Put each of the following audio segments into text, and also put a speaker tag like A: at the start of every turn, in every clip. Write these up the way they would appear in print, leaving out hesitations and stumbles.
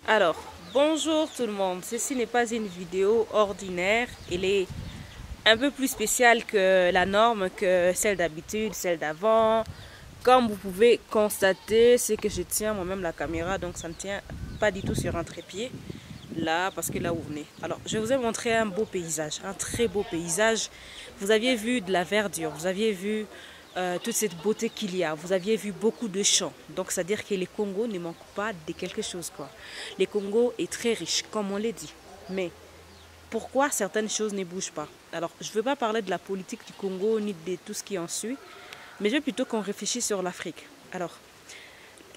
A: Alors, bonjour tout le monde. Ceci n'est pas une vidéo ordinaire. Elle est un peu plus spéciale que la norme, que celle d'habitude, celle d'avant. Comme vous pouvez constater, c'est que je tiens moi-même la caméra, donc ça ne tient pas du tout sur un trépied. Là, parce que là où vous venez. Alors, je vous ai montré un beau paysage, un très beau paysage. Vous aviez vu de la verdure, vous aviez vu toute cette beauté qu'il y a. Vous aviez vu beaucoup de champs. Donc, c'est-à-dire que les Congos ne manquent pas de quelque chose, quoi. Les Congo est très riche, comme on l'a dit. Mais pourquoi certaines choses ne bougent pas? Alors, je ne veux pas parler de la politique du Congo ni de tout ce qui en suit, mais je veux plutôt qu'on réfléchisse sur l'Afrique. Alors,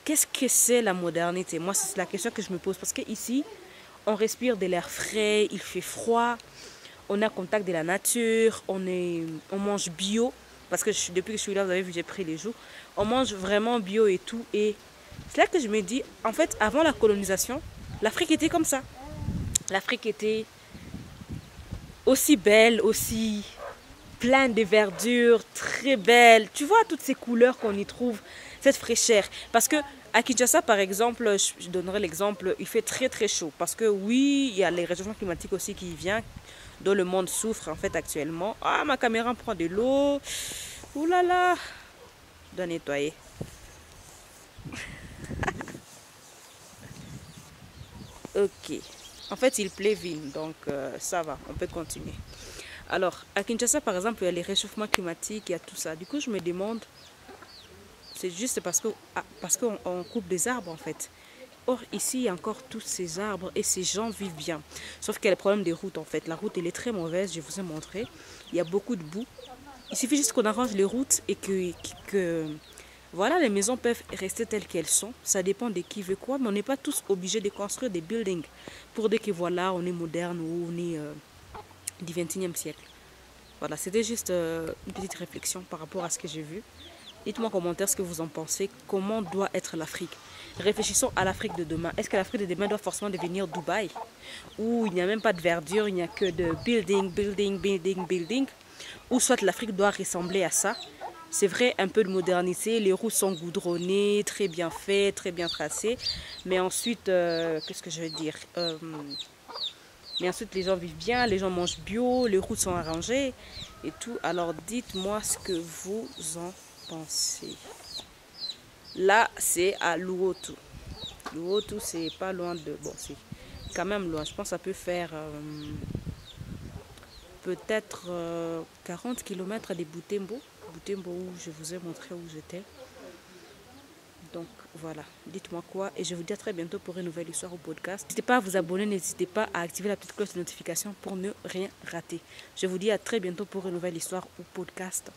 A: qu'est-ce que c'est la modernité? Moi, c'est la question que je me pose. Parce qu'ici, on respire de l'air frais, il fait froid, on a contact de la nature, on mange bio. Parce que depuis que je suis là, vous avez vu, j'ai pris les jours. On mange vraiment bio et tout. Et c'est là que je me dis, en fait, avant la colonisation, l'Afrique était comme ça. L'Afrique était aussi belle, aussi pleine de verdure, très belle. Tu vois toutes ces couleurs qu'on y trouve, cette fraîcheur. Parce que à Kinshasa, par exemple, je donnerai l'exemple, il fait très très chaud. Parce que oui, il y a les réchauffements climatiques aussi qui viennent, dont le monde souffre en fait actuellement. Ah, ma caméra prend de l'eau. Ouh là là. Je dois nettoyer. Ok. En fait, il pleuville, donc ça va, on peut continuer. Alors, à Kinshasa, par exemple, il y a les réchauffements climatiques, il y a tout ça. Du coup, je me demande, c'est juste parce qu'on coupe des arbres, en fait. Or, ici, il y a encore tous ces arbres et ces gens vivent bien. Sauf qu'il y a le problème des routes, en fait. La route, elle est très mauvaise, je vous ai montré. Il y a beaucoup de boue. Il suffit juste qu'on arrange les routes et voilà, les maisons peuvent rester telles qu'elles sont. Ça dépend de qui veut quoi, mais on n'est pas tous obligés de construire des buildings pour dire que voilà, on est moderne ou on est du 21e siècle. Voilà, c'était juste une petite réflexion par rapport à ce que j'ai vu. Dites-moi en commentaire ce que vous en pensez. Comment doit être l'Afrique? Réfléchissons à l'Afrique de demain. Est-ce que l'Afrique de demain doit forcément devenir Dubaï? Où il n'y a même pas de verdure, il n'y a que de building, building, building, building. Ou soit l'Afrique doit ressembler à ça. C'est vrai, un peu de modernité. Les routes sont goudronnées, très bien faites, très bien tracées. Mais ensuite, qu'est-ce que je veux dire Mais ensuite, les gens vivent bien, les gens mangent bio, les routes sont arrangées et tout. Alors, dites-moi ce que vous en pensez. Là, c'est à Luotu. Luotu, c'est pas loin de... Bon, c'est quand même loin. Je pense que ça peut faire peut-être 40 km de Butembo. Butembo, où je vous ai montré où j'étais. Donc voilà, dites-moi quoi et je vous dis à très bientôt pour une nouvelle histoire au podcast. N'hésitez pas à vous abonner, n'hésitez pas à activer la petite cloche de notification pour ne rien rater. Je vous dis à très bientôt pour une nouvelle histoire au podcast.